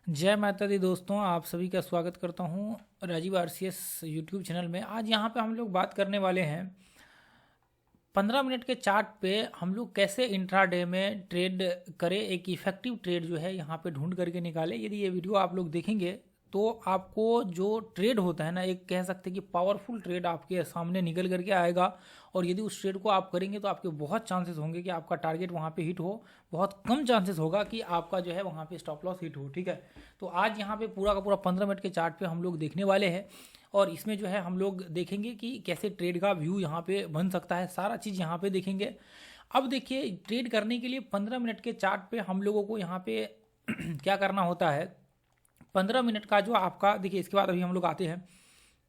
जय माता दी दोस्तों, आप सभी का स्वागत करता हूं राजीव आरसीएस यूट्यूब चैनल में। आज यहां पे हम लोग बात करने वाले हैं 15 मिनट के चार्ट पे हम लोग कैसे इंट्राडे में ट्रेड करें, एक इफेक्टिव ट्रेड जो है यहाँ पे ढूंढ करके निकालें। यदि ये वीडियो आप लोग देखेंगे तो आपको जो ट्रेड होता है ना, एक कह सकते हैं कि पावरफुल ट्रेड आपके सामने निकल करके आएगा। और यदि उस ट्रेड को आप करेंगे तो आपके बहुत चांसेस होंगे कि आपका टारगेट वहाँ पे हिट हो, बहुत कम चांसेस होगा कि आपका जो है वहाँ पे स्टॉप लॉस हिट हो। ठीक है, तो आज यहाँ पे पूरा का पूरा 15 मिनट के चार्ट पे हम लोग देखने वाले हैं और इसमें जो है हम लोग देखेंगे कि कैसे ट्रेड का व्यू यहाँ पे बन सकता है, सारा चीज़ यहाँ पे देखेंगे। अब देखिए, ट्रेड करने के लिए 15 मिनट के चार्ट पे हम लोगों को यहाँ पे क्या करना होता है। 15 मिनट का जो आपका देखिए, इसके बाद अभी हम लोग आते हैं।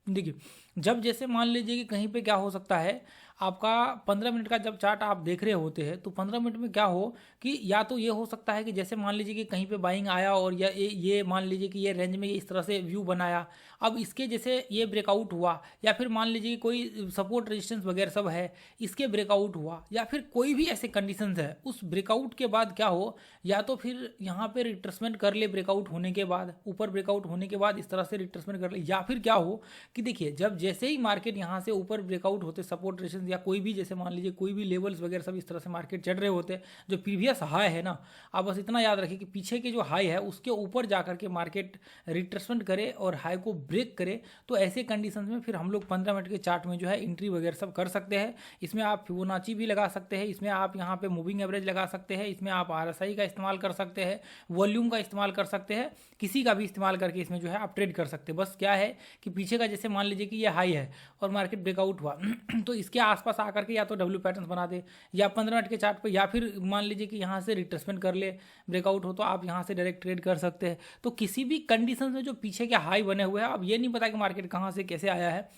देखिए, जब जैसे मान लीजिए कि कहीं पे क्या हो सकता है, आपका 15 मिनट का जब चार्ट आप देख रहे होते हैं तो 15 मिनट में क्या हो कि या तो ये हो सकता है कि जैसे मान लीजिए कि कहीं पे बाइंग आया और या ये मान लीजिए कि ये रेंज में ये इस तरह से व्यू बनाया। अब इसके जैसे ये ब्रेकआउट हुआ, या फिर मान लीजिए कि कोई सपोर्ट रेजिस्टेंस वगैरह सब है, इसके ब्रेकआउट हुआ, या फिर कोई भी ऐसे कंडीशंस है, उस ब्रेकआउट के बाद क्या हो, या तो फिर यहाँ पे रिट्रेसमेंट कर ले ब्रेकआउट होने के बाद, ऊपर ब्रेकआउट होने के बाद इस तरह से रिट्रेसमेंट कर ले, या फिर क्या हो कि देखिए जब जैसे ही मार्केट यहाँ से ऊपर ब्रेकआउट होते, सपोर्ट रेजिस्टेंस या कोई भी जैसे मान लीजिए कोई भी लेवल्स वगैरह सब इस तरह से मार्केट चढ़ रहे होते, जो प्रीवियस हाई है ना, आप बस इतना याद रखिए कि पीछे के जो हाई है उसके ऊपर जाकर के मार्केट रिट्रेसमेंट करे और हाई को ब्रेक करे, तो ऐसे कंडीशन में फिर हम लोग 15 मिनट के चार्ट में जो है एंट्री वगैरह सब कर सकते हैं। इसमें आप फिबोनाची भी लगा सकते हैं, इसमें आप यहाँ पे मूविंग एवरेज लगा सकते हैं, इसमें आप आरएसआई का इस्तेमाल कर सकते हैं, वॉल्यूम का इस्तेमाल कर सकते हैं, किसी का भी इस्तेमाल करके इसमें जो है आप ट्रेड कर सकते हैं। बस क्या है कि पीछे का जैसे मान लीजिए कि ये हाई है और मार्केट ब्रेकआउट हुआ तो इसके आसपास आकर के या तो डब्ल्यू पैटर्न बना दे, या 15 मिनट के चार्ट पे, या फिर मान लीजिए कि यहाँ से रिट्रेसमेंट कर ले, ब्रेकआउट हो तो आप यहाँ से डायरेक्ट ट्रेड कर सकते हैं। तो किसी भी कंडीशन में जो पीछे के हाई बने हुए हैं, अब ये नहीं पता कि मार्केट कहाँ से कैसे आया है,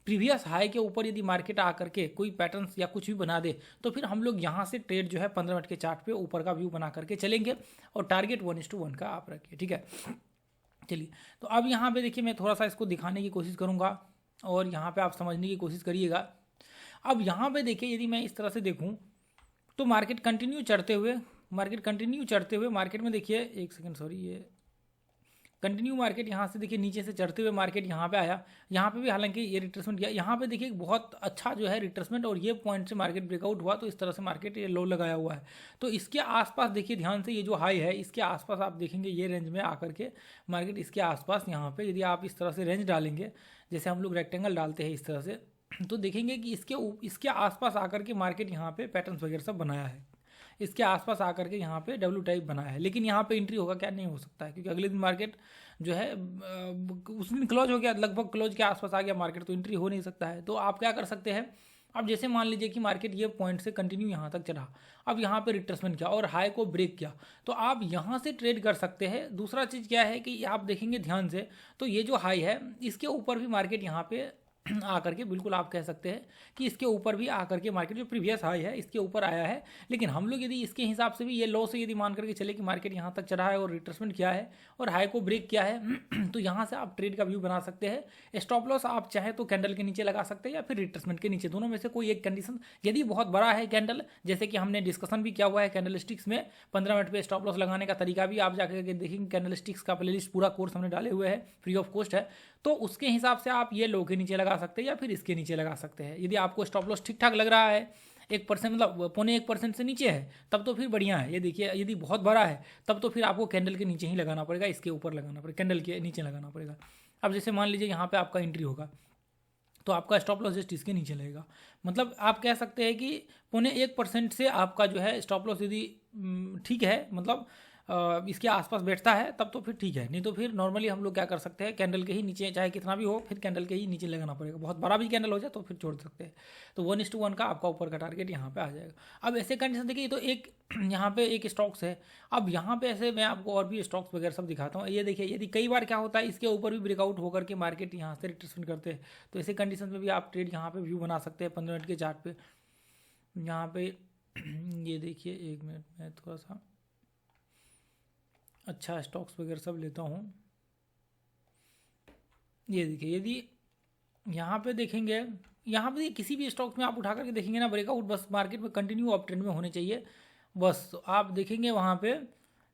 प्रीवियस हाई के ऊपर यदि मार्केट आकर के कोई पैटर्न्स या कुछ भी बना दे तो फिर हम लोग यहाँ से ट्रेड जो है 15 मिनट के चार्ट पे ऊपर का व्यू बना करके चलेंगे और टारगेट 1:1 का आप रखिए। ठीक है, चलिए, तो अब यहाँ पे देखिए मैं थोड़ा सा इसको दिखाने की कोशिश करूँगा और यहाँ पे आप समझने की कोशिश करिएगा। अब यहाँ पे देखिए, यदि मैं इस तरह से देखूँ तो मार्केट कंटिन्यू चढ़ते हुए, मार्केट में देखिए, एक सेकंड सॉरी, ये कंटिन्यू मार्केट यहाँ से देखिए नीचे से चढ़ते हुए मार्केट यहाँ पे आया, यहाँ पे भी हालांकि ये रिट्रेसमेंट किया, यहाँ पे देखिए बहुत अच्छा जो है रिट्रेसमेंट, और ये पॉइंट से मार्केट ब्रेकआउट हुआ तो इस तरह से मार्केट ये लो लगाया हुआ है। तो इसके आसपास देखिए ध्यान से, ये जो हाई है इसके आसपास आप देखेंगे ये रेंज में आकर के मार्केट इसके आसपास यहाँ पे यदि आप इस तरह से रेंज डालेंगे, जैसे हम लोग रेक्टेंगल डालते हैं इस तरह से, तो देखेंगे कि इसके आसपास आकर के मार्केट यहाँ पे पैटर्न्स वगैरह सब बनाया है, इसके आसपास आकर के यहाँ पे डब्ल्यू टाइप बनाया है। लेकिन यहाँ पे एंट्री होगा क्या, नहीं हो सकता है, क्योंकि अगले दिन मार्केट जो है उस दिन क्लोज हो गया, लगभग क्लोज के आसपास आ गया मार्केट, तो एंट्री हो नहीं सकता है। तो आप क्या कर सकते हैं, अब जैसे मान लीजिए कि मार्केट ये पॉइंट से कंटिन्यू यहाँ तक चढ़ा, अब यहाँ पे रिट्रेसमेंट किया और हाई को ब्रेक किया, तो आप यहाँ से ट्रेड कर सकते हैं। दूसरा चीज़ क्या है कि आप देखेंगे ध्यान से, तो ये जो हाई है इसके ऊपर भी मार्केट यहाँ पे आकर के, बिल्कुल आप कह सकते हैं कि इसके ऊपर भी आकर के मार्केट जो प्रीवियस हाई है इसके ऊपर आया है। लेकिन हम लोग यदि इसके हिसाब से भी ये लो से यदि मान करके चले कि मार्केट यहाँ तक चढ़ा है और रिट्रेसमेंट किया है और हाई को ब्रेक किया है तो यहाँ से आप ट्रेड का व्यू बना सकते हैं। स्टॉप लॉस आप चाहे तो कैंडल के नीचे लगा सकते हैं या फिर रिट्रेसमेंट के नीचे, दोनों में से कोई एक कंडीशन। यदि बहुत बड़ा है कैंडल, जैसे कि हमने डिस्कशन भी किया हुआ है कैंडल स्टिक्स में, 15 मिनट पे स्टॉप लॉस लगाने का तरीका भी आप जाकर के देखेंगे, कैंडल स्टिक्स का प्लेलिस्ट पूरा कोर्स हमने डाले हुए हैं, फ्री ऑफ कॉस्ट है। तो उसके हिसाब से आप ये लो के नीचे लगा सकते हैं या फिर इसके नीचे लगा सकते हैं। यदि आपको स्टॉप लॉस ठीक ठाक लग रहा है, 1% मतलब 0.25% से नीचे है, तब तो फिर बढ़िया है। ये देखिए, यदि बहुत बड़ा है तब तो फिर आपको कैंडल के नीचे ही लगाना पड़ेगा, इसके ऊपर लगाना पड़ेगा, कैंडल के नीचे लगाना पड़ेगा। अब जैसे मान लीजिए यहाँ पे आपका एंट्री होगा तो आपका स्टॉप लॉस जस्ट इसके नीचे लगेगा, मतलब आप कह सकते हैं कि 0.1% से आपका जो है स्टॉप लॉस यदि ठीक है, मतलब इसके आसपास बैठता है, तब तो फिर ठीक है। नहीं तो फिर नॉर्मली हम लोग क्या कर सकते हैं, कैंडल के ही नीचे, चाहे कितना भी हो, फिर कैंडल के ही नीचे लगाना पड़ेगा। बहुत बड़ा भी कैंडल हो जाए तो फिर छोड़ सकते हैं। तो 1:1 का आपका ऊपर का टारगेट यहाँ पे आ जाएगा। अब ऐसे कंडीशन देखिए, तो एक यहाँ पे एक स्टॉक्स है। अब यहाँ पे ऐसे मैं आपको और भी स्टॉक्स वगैरह सब दिखाता हूँ। ये देखिए, यदि कई बार क्या होता है, इसके ऊपर भी ब्रेकआउट होकर के मार्केट यहाँ से रिट्रेसमेंट करते हैं, तो ऐसे कंडीशन में भी आप ट्रेड यहाँ पे व्यू बना सकते हैं 15 मिनट के चार्ट पे। यहाँ पे ये देखिए, एक मिनट में थोड़ा सा अच्छा स्टॉक्स वगैरह सब लेता हूँ। ये देखिए, यदि यहाँ पे देखेंगे, यहाँ पे किसी भी स्टॉक्स में आप उठा करके देखेंगे ना, ब्रेकआउट बस मार्केट में कंटिन्यू अप ट्रेंड में होने चाहिए। बस तो आप देखेंगे वहाँ पे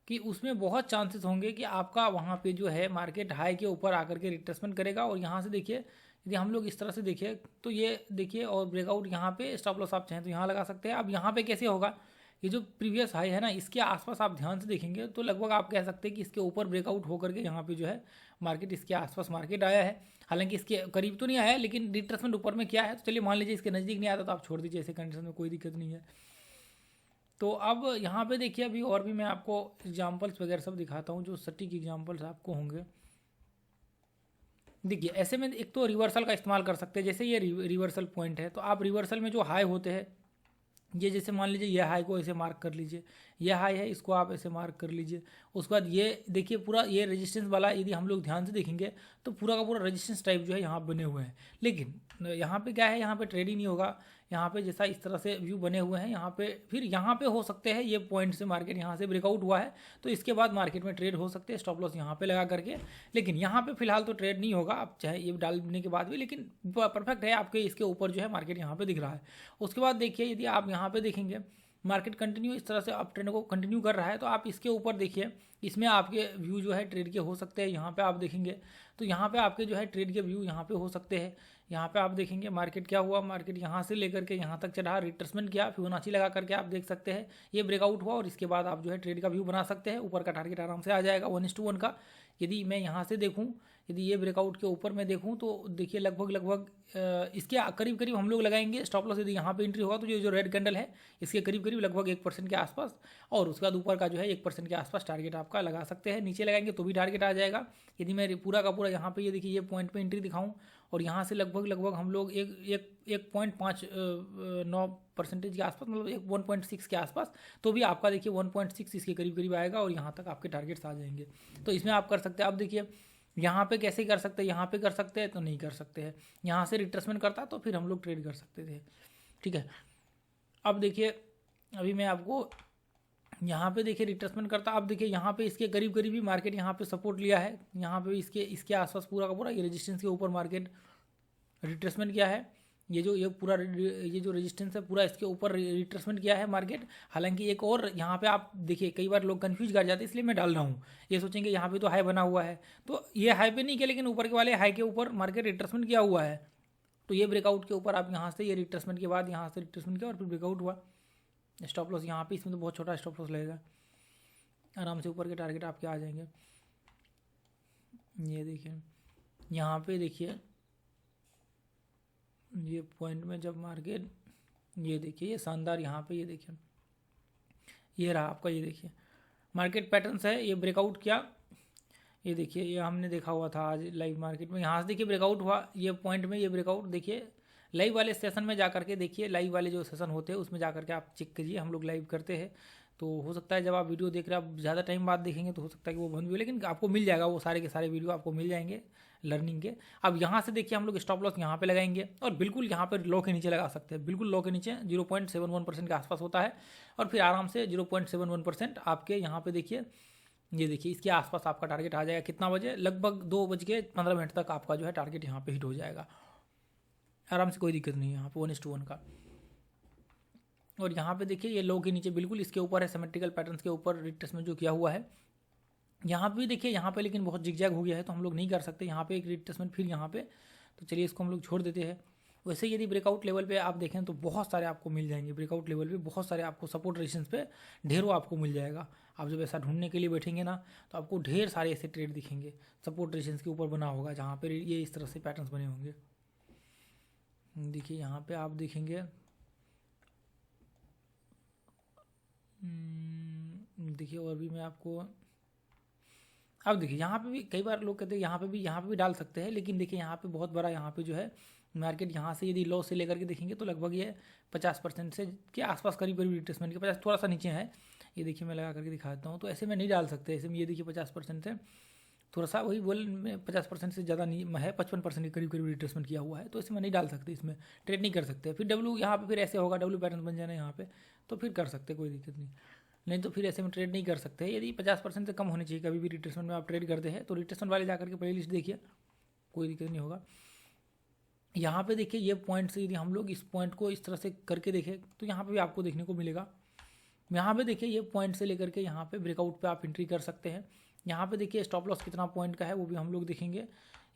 कि उसमें बहुत चांसेस होंगे कि आपका वहाँ पे जो है मार्केट हाई के ऊपर आकर के रिट्रेसमेंट करेगा। और यहाँ से देखिए, यदि हम लोग इस तरह से देखिए तो ये देखिए, और ब्रेकआउट यहाँ पे स्टॉप लॉस आप चाहें तो यहाँ लगा सकते हैं। अब यहाँ पे कैसे होगा, ये जो प्रीवियस हाई है ना, इसके आसपास आप ध्यान से देखेंगे तो लगभग आप कह सकते हैं कि इसके ऊपर ब्रेकआउट होकर के यहाँ पे जो है मार्केट इसके आसपास मार्केट आया है। हालांकि इसके करीब तो नहीं आया है, लेकिन रिट्रेसमेंट ऊपर में क्या है, तो चलिए मान लीजिए इसके नज़दीक नहीं आता तो आप छोड़ दीजिए, ऐसे कंडीशन में कोई दिक्कत नहीं है। तो अब यहाँ पे देखिए, अभी और भी मैं आपको एग्जांपल्स वगैरह सब दिखाता हूँ जो सटीक एग्जांपल्स आपको होंगे। देखिए ऐसे में एक तो रिवर्सल का इस्तेमाल कर सकते हैं, जैसे ये रिवर्सल पॉइंट है, तो आप रिवर्सल में जो हाई होते हैं, ये जैसे मान लीजिए ये हाई को ऐसे मार्क कर लीजिए, ये हाई है इसको आप ऐसे मार्क कर लीजिए। उसके बाद ये देखिए पूरा ये रेजिस्टेंस वाला, यदि हम लोग ध्यान से देखेंगे तो पूरा का पूरा रेजिस्टेंस टाइप जो है यहाँ बने हुए हैं। लेकिन यहाँ पे क्या है, यहाँ पे ट्रेड ही नहीं होगा। यहाँ पे जैसा इस तरह से व्यू बने हुए हैं, यहाँ पे फिर यहाँ पे हो सकते हैं ये पॉइंट से मार्केट यहाँ से ब्रेकआउट हुआ है तो इसके बाद मार्केट में ट्रेड हो सकते हैं स्टॉप लॉस यहाँ पे लगा करके। लेकिन यहाँ पे फिलहाल तो ट्रेड नहीं होगा, आप चाहे ये डालने के बाद भी, लेकिन परफेक्ट है आपके इसके ऊपर जो है मार्केट यहाँ पे दिख रहा है। उसके बाद देखिए, यदि आप यहाँ पे देखेंगे मार्केट कंटिन्यू इस तरह से अप ट्रेंड को कंटिन्यू कर रहा है, तो आप इसके ऊपर देखिए, इसमें आपके व्यू जो है ट्रेड के हो सकते हैं। यहाँ पे आप देखेंगे तो यहाँ पे आपके जो है ट्रेड के व्यू यहाँ पे हो सकते हैं। यहाँ पे आप देखेंगे मार्केट क्या हुआ, मार्केट यहाँ से लेकर के यहाँ तक चढ़ा, रिट्रेसमेंट किया, फिबोनाची लगा करके आप देख सकते हैं ये ब्रेकआउट हुआ, और इसके बाद आप जो है ट्रेड का व्यू बना सकते हैं। ऊपर का टारगेट आराम से आ जाएगा 1:1 का। यदि मैं यहाँ से देखूँ, यदि ये ब्रेकआउट के ऊपर मैं देखूँ तो देखिए लगभग इसके करीब करीब हम लोग लगाएंगे स्टॉप लॉस। यदि यहाँ पे एंट्री होगा तो ये जो रेड कैंडल है इसके करीब करीब लगभग 1% के आसपास, और उसके बाद ऊपर का जो है 1% के आसपास टारगेट आपका लगा सकते हैं। नीचे लगाएंगे तो भी टारगेट आ जाएगा। यदि मैं पूरा का पूरा यहाँ पे ये देखिए ये पॉइंट पे एंट्री दिखाऊँ और यहाँ से लगभग हम लोग 1.59% के आसपास, मतलब 1.6 के आसपास, तो भी आपका देखिए 1.6 इसके करीब करीब आएगा और यहाँ तक आपके टारगेट्स आ जाएंगे। तो इसमें आप कर सकते हैं। अब देखिए यहाँ पे कैसे कर सकते हैं, यहाँ पे कर सकते हैं तो नहीं कर सकते हैं। यहाँ से रिट्रेसमेंट करता तो फिर हम लोग ट्रेड कर सकते थे, ठीक है। अब देखिए अभी मैं आपको यहाँ पे देखिए रिट्रेसमेंट करता, अब देखिए यहाँ पे इसके करीब करीब भी मार्केट यहाँ पे सपोर्ट लिया है, यहाँ पे इसके आसपास पूरा का पूरा ये रेजिस्टेंस के ऊपर मार्केट रिट्रेसमेंट किया है। ये जो रेजिस्टेंस है पूरा इसके ऊपर रिट्रेसमेंट किया है मार्केट। हालांकि एक और यहाँ पे आप देखिए कई बार लोग कंफ्यूज कर जाते हैं, इसलिए मैं डाल रहा हूँ। ये सोचेंगे यहाँ पे तो हाई बना हुआ है, तो ये हाई पे नहीं किया, लेकिन ऊपर के वाले हाई के ऊपर मार्केट रिट्रेसमेंट किया हुआ है। तो ये ब्रेकआउट के ऊपर आप यहाँ से ये रिट्रेसमेंट के बाद यहाँ से रिट्रेसमेंट किया और फिर ब्रेकआउट हुआ। स्टॉप लॉस यहाँ पे, इसमें तो बहुत छोटा स्टॉप लॉस लगेगा, आराम से ऊपर के टारगेट आपके आ जाएंगे। ये देखिए यहाँ पे देखिए ये पॉइंट में जब मार्केट, ये देखिए ये शानदार यहाँ पे, ये देखिए ये रहा आपका, ये देखिए मार्केट पैटर्न्स है, ये ब्रेकआउट किया, ये देखिए ये हमने देखा हुआ था आज लाइव मार्केट में। यहाँ से देखिए ब्रेकआउट हुआ, ये पॉइंट में ये ब्रेकआउट देखिए लाइव वाले सेशन में जा करके देखिए, लाइव वाले जो सेशन होते हैं उसमें जा करके आप चेक कीजिए, हम लोग लाइव करते हैं। तो हो सकता है जब आप वीडियो देख रहे हैं, आप ज़्यादा टाइम बाद देखेंगे तो हो सकता है कि वो बंद भी हो, लेकिन आपको मिल जाएगा वो सारे के सारे वीडियो आपको मिल जाएंगे लर्निंग के। अब यहाँ से देखिए हम लोग स्टॉप लॉस यहाँ पे लगाएंगे और बिल्कुल यहाँ पर लो के नीचे लगा सकते हैं, बिल्कुल लो के नीचे 0.71% के आसपास होता है, और फिर आराम से 0.71% आपके यहाँ पे देखिए, ये देखिए इसके आसपास आपका टारगेट आ जाएगा। कितना बजे, लगभग 2:15 तक आपका जो है टारगेट यहाँ पे हिट हो जाएगा आराम से, कोई दिक्कत नहीं है यहाँ पे 1:1 का। और यहाँ पे देखिए ये लो के नीचे बिल्कुल इसके ऊपर है, सिमेट्रिकल पैटर्न्स के ऊपर रिट्रेसमेंट जो किया हुआ है। यहाँ पे भी देखिए, यहाँ पे लेकिन बहुत जिगजैग हो गया है तो हम लोग नहीं कर सकते यहाँ पे एक रिट्रेसमेंट, फिर यहाँ पे, तो चलिए इसको हम लोग छोड़ देते हैं। वैसे यदि ब्रेकआउट लेवल पे आप देखें तो बहुत सारे आपको मिल जाएंगे, ब्रेकआउट लेवल पे बहुत सारे आपको सपोर्ट रेजिस्टेंस पे ढेरों आपको मिल जाएगा। आप जब ऐसा ढूंढने के लिए बैठेंगे ना तो आपको ढेर सारे ऐसे ट्रेड दिखेंगे, सपोर्ट रेजिस्टेंस के ऊपर बना होगा जहाँ पर ये इस तरह से पैटर्न्स बने होंगे। देखिए यहाँ पे आप देखेंगे, देखिए और भी मैं आपको, अब देखिए यहाँ पे भी कई बार लोग कहते हैं यहाँ पे भी डाल सकते हैं, लेकिन देखिए यहाँ पे बहुत बड़ा यहाँ पे जो है मार्केट यहाँ से यदि लो से लेकर के देखेंगे तो लगभग ये 50% से के आसपास करीब रिट्रेसमेंट के 50 थोड़ा सा नीचे है। ये देखिए मैं लगा करके दिखा देता हूँ, तो ऐसे में नहीं डाल सकते, ऐसे में ये देखिए 50% से थोड़ा सा, वही बोल में 50% से ज़्यादा नहीं है, 55% के करीब रिट्रेसमेंट किया हुआ है, तो इसमें नहीं डाल सकते, इसमें ट्रेड नहीं कर सकते। फिर डब्ल्यू यहाँ पे फिर ऐसे होगा, डब्ल्यू पैटर्न बन जाना यहाँ पे, तो फिर कर सकते, कोई दिक्कत नहीं तो फिर ऐसे में ट्रेड नहीं कर सकते। यदि 50% से कम होनी चाहिए कभी भी रिट्रेसमेंट में आप ट्रेड करते हैं, तो रिट्रेसमेंट वाले जाकर के प्ले लिस्ट देखिए, कोई दिक्कत नहीं होगा। यहाँ पे देखिए ये पॉइंट से यदि हम लोग इस पॉइंट को इस तरह से करके देखें तो यहाँ पे भी आपको देखने को मिलेगा, यहाँ पे देखिए ये पॉइंट से लेकर के यहाँ पे ब्रेकआउट पे आप एंट्री कर सकते हैं। यहाँ पे देखिए स्टॉप लॉस कितना पॉइंट का है वो भी हम लोग देखेंगे।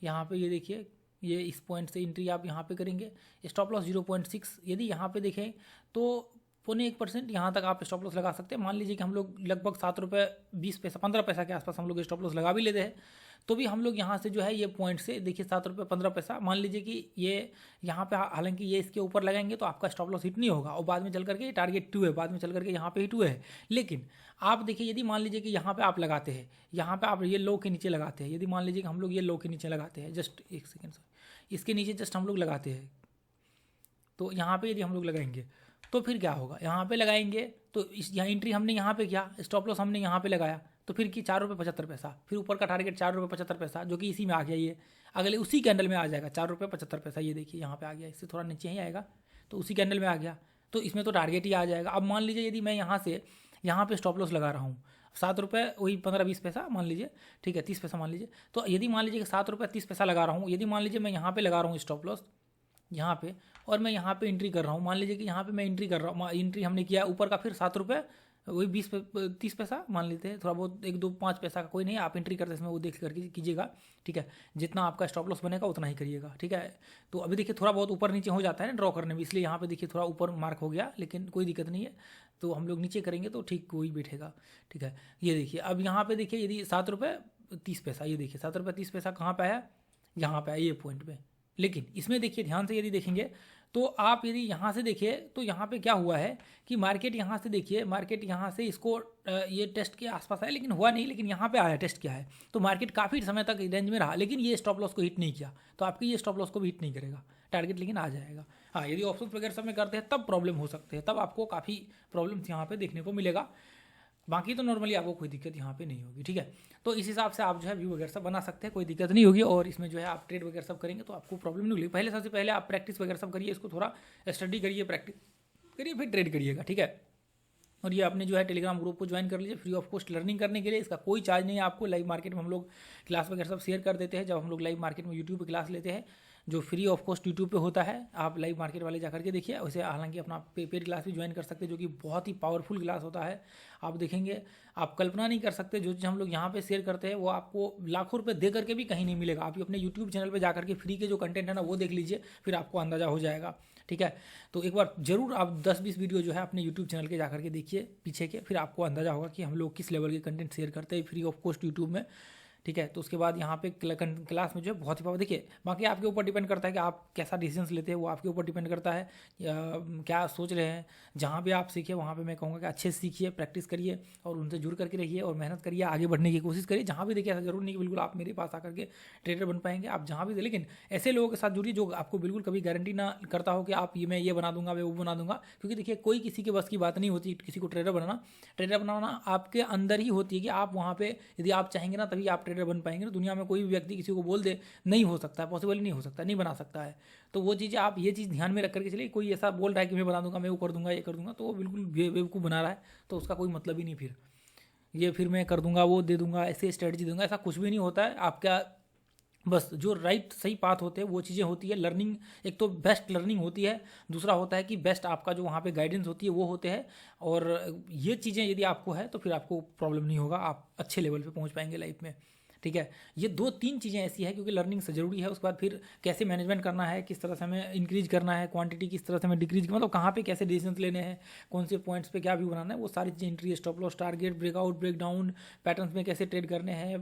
यहाँ पे ये देखिए ये इस पॉइंट से एंट्री आप यहाँ पे करेंगे। स्टॉप लॉस 0.6, यदि यहाँ पे देखें तो 0.1% यहाँ तक आप स्टॉप लॉस लगा सकते हैं। मान लीजिए कि हम लोग लगभग 7 रुपये 20 पैसा 15 पैसा के आसपास हम लोग स्टॉप लॉस लगा भी लेते हैं, तो भी हम लोग यहाँ से जो है ये पॉइंट से देखिए 7 रुपये 15 पैसा, मान लीजिए कि ये यहाँ पे हालांकि ये इसके ऊपर लगाएंगे तो आपका स्टॉप लॉस हिट नहीं होगा और बाद में चल करके टारगेट 2 है, बाद में चल करके यहाँ पे हिट हुए है। लेकिन आप देखिए यदि मान लीजिए कि यहाँ पे आप लगाते हैं, यहाँ पे आप ये लो के नीचे लगाते हैं, यदि मान लीजिए कि हम लोग ये लो के नीचे लगाते हैं, जस्ट एक सेकेंड सर, इसके नीचे जस्ट हम लोग लगाते हैं, तो यहाँ पे यदि हम लोग लगाएंगे तो फिर क्या होगा, यहाँ पे लगाएंगे तो इस यहाँ एंट्री हमने यहाँ पे किया, स्टॉप लॉस हमने यहाँ पे लगाया, तो फिर कि 4 रुपये 75 पैसा, फिर ऊपर का टारगेट 4 रुपये 75 पैसा, जो कि इसी में आ गया, ये अगले उसी कैंडल में आ जाएगा 4 रुपये 75 पैसा। ये देखिए यहाँ पे आ गया, इससे थोड़ा नीचे ही आएगा तो उसी कैंडल में आ गया, तो इसमें तो टारगेट ही आ जाएगा। अब मान लीजिए यदि मैं यहाँ से यहाँ पे स्टॉप लॉस लगा रहा हूँ 7 रुपये वही 15-20 पैसा मान लीजिए, ठीक है 30 पैसा मान लीजिए, तो यदि मान लीजिए कि 7 रुपये 30 पैसा लगा रहा हूँ, यदि मान लीजिए मैं यहाँ पे लगा रहा हूँ स्टॉप लॉस यहाँ पे और मैं यहाँ पे एंट्री कर रहा हूँ, मान लीजिए कि यहाँ पे मैं एंट्री कर रहा हूँ, एंट्री हमने किया ऊपर का, फिर 7 रुपये वही 30 पैसा मान लेते हैं, थोड़ा बहुत 1-2-5 पैसा का कोई नहीं, आप एंट्री करते इसमें वो देख करके कीजिएगा, ठीक है, जितना आपका स्टॉप लॉस बनेगा उतना ही करिएगा, ठीक है। तो अभी देखिए थोड़ा बहुत ऊपर नीचे हो जाता है ना ड्रॉ करने में, इसलिए यहाँ पे देखिए थोड़ा ऊपर मार्क हो गया, लेकिन कोई दिक्कत नहीं है, तो हम लोग नीचे करेंगे तो ठीक वही बैठेगा, ठीक है। ये देखिए अब यहाँ पे देखिए यदि 7 रुपये 30 पैसा, ये देखिए 7 रुपये 30 पैसा कहाँ पे आया, यहाँ पे आया ये पॉइंट पे। लेकिन इसमें देखिए ध्यान से यदि देखेंगे तो आप यदि यहाँ से देखिए तो यहाँ पे क्या हुआ है कि मार्केट यहाँ से देखिए, मार्केट यहाँ से इसको ये टेस्ट के आसपास आया लेकिन हुआ नहीं, लेकिन यहाँ पे आया टेस्ट किया है, तो मार्केट काफ़ी समय तक रेंज में रहा, लेकिन ये स्टॉप लॉस को हिट नहीं किया, तो आपके ये स्टॉप लॉस को भी हिट नहीं करेगा, टारगेट लेकिन आ जाएगा। हाँ, यदि ऑप्शन वगैरह सब में करते हैं तब प्रॉब्लम हो सकते हैं, तब आपको काफ़ी प्रॉब्लम्स यहाँ पे देखने को मिलेगा, बाकी तो नॉर्मली आपको कोई दिक्कत यहाँ पे नहीं होगी, ठीक है। तो इस हिसाब से आप जो है व्यू वगैरह सब बना सकते हैं, कोई दिक्कत नहीं होगी, और इसमें जो है आप ट्रेड वगैरह सब करेंगे तो आपको प्रॉब्लम नहीं होगी। पहले सबसे पहले आप प्रैक्टिस वगैरह सब करिए, इसको थोड़ा स्टडी करिए, प्रैक्टिस करिए, फिर ट्रेड करिएगा, ठीक है। और ये आपने जो है टेलीग्राम ग्रुप को ज्वाइन कर लीजिए फ्री ऑफ कॉस्ट लर्निंग करने के लिए, इसका कोई चार्ज नहीं है आपको। लाइव मार्केट में हम लोग क्लास वगैरह सब शेयर कर देते हैं, जब हम लोग लाइव मार्केट में यूट्यूब पे क्लास लेते हैं जो फ्री ऑफ कॉस्ट यूट्यूब पे होता है, आप लाइव मार्केट वाले जाकर के देखिए। वैसे हालांकि अपना पेड क्लास भी ज्वाइन कर सकते हैं जो कि बहुत ही पावरफुल क्लास होता है, आप देखेंगे आप कल्पना नहीं कर सकते, जो चीज़ हम लोग यहाँ पे शेयर करते हैं वो आपको लाखों रुपए दे करके भी कहीं नहीं मिलेगा। आप अपने यूट्यूब चैनल पर जाकर के फ्री के जो कंटेंट है ना वो देख लीजिए, फिर आपको अंदाज़ा हो जाएगा, ठीक है। तो एक बार जरूर आप 10-20 वीडियो जो है अपने यूट्यूब चैनल के जाकर के देखिए पीछे के, फिर आपको अंदाज़ा होगा कि हम लोग किस लेवल के कंटेंट शेयर करते हैं फ्री ऑफ कॉस्ट यूट्यूब में, ठीक है। तो उसके बाद यहाँ पे क्लास में जो है बहुत ही पावर, देखिए बाकी आपके ऊपर डिपेंड करता है कि आप कैसा डिसीजंस लेते हैं, वो आपके ऊपर डिपेंड करता है, या क्या सोच रहे हैं। जहाँ भी आप सीखिए वहाँ पे मैं कहूँगा कि अच्छे से सीखिए, प्रैक्टिस करिए और उनसे जुड़ करके रहिए और मेहनत करिए, आगे बढ़ने की कोशिश करिए। जहाँ भी देखिए ऐसा जरूर नहीं कि बिल्कुल आप मेरे पास आकर के ट्रेडर बन पाएंगे, आप जहाँ भी, लेकिन ऐसे लोगों के साथ जुड़िए जो आपको बिल्कुल कभी गारंटी ना करता हो कि आप मैं ये बना दूंगा, मैं वो बना दूंगा, क्योंकि देखिए कोई किसी के बस की बात नहीं होती किसी को ट्रेडर बनाना आपके अंदर ही होती है कि आप वहाँ पे यदि आप चाहेंगे ना तभी आप ट्रेडर बन पाएंगे। दुनिया में कोई भी व्यक्ति किसी को बोल दे नहीं हो सकता, पॉसिबल नहीं हो सकता, नहीं बना सकता है। तो वो चीज़ें आप ये चीज़ ध्यान में रख करके चलिए, कोई ऐसा बोल रहा है कि मैं बना दूंगा, मैं वो कर दूंगा, ये कर दूंगा, तो वो बिल्कुल बेवकूफ़ बना रहा है, तो उसका कोई मतलब ही नहीं। फिर ये फिर मैं कर दूंगा, वो दे दूंगा, ऐसे स्ट्रेटजी दूंगा, ऐसा कुछ भी नहीं होता है। आपका बस जो राइट सही पाथ होते हैं वो चीज़ें होती है। लर्निंग एक तो बेस्ट लर्निंग होती है, दूसरा होता है कि बेस्ट आपका जो वहाँ पे गाइडेंस होती है वो होते हैं, और ये चीज़ें यदि आपको है तो फिर आपको प्रॉब्लम नहीं होगा, आप अच्छे लेवल पे पहुँच पाएंगे लाइफ में, ठीक है। ये 2-3 चीज़ें ऐसी है क्योंकि लर्निंग से ज़रूरी है। उसके बाद फिर कैसे मैनेजमेंट करना है, किस तरह से हमें इंक्रीज करना है क्वांटिटी, किस तरह से हमें डिक्रीज, मतलब कहाँ पे कैसे डिसीजंस लेने हैं, कौन से पॉइंट्स पे क्या व्यू बनाना है, वो सारी चीज़ें, entry, stop loss, target, breakout, breakdown, patterns में कैसे ट्रेड करने हैं,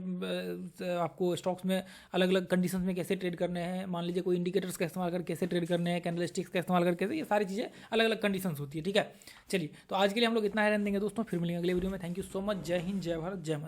आपको स्टॉक्स में अलग अलग कंडीशंस में कैसे ट्रेड करने हैं, मान लीजिए कोई इंडिकेटर्स का इस्तेमाल करके कैसे ट्रेड करने हैं, कैंडलस्टिक्स का इस्तेमाल करके, ये सारी चीज़ें अलग अलग कंडीशंस होती है, ठीक है। चलिए तो आज के लिए हम लोग इतना ही रहने देंगे दोस्तों, फिर मिलेंगे अगले वीडियो में। थैंक यू सो मच, जय हिंद, जय भारत, जय माता।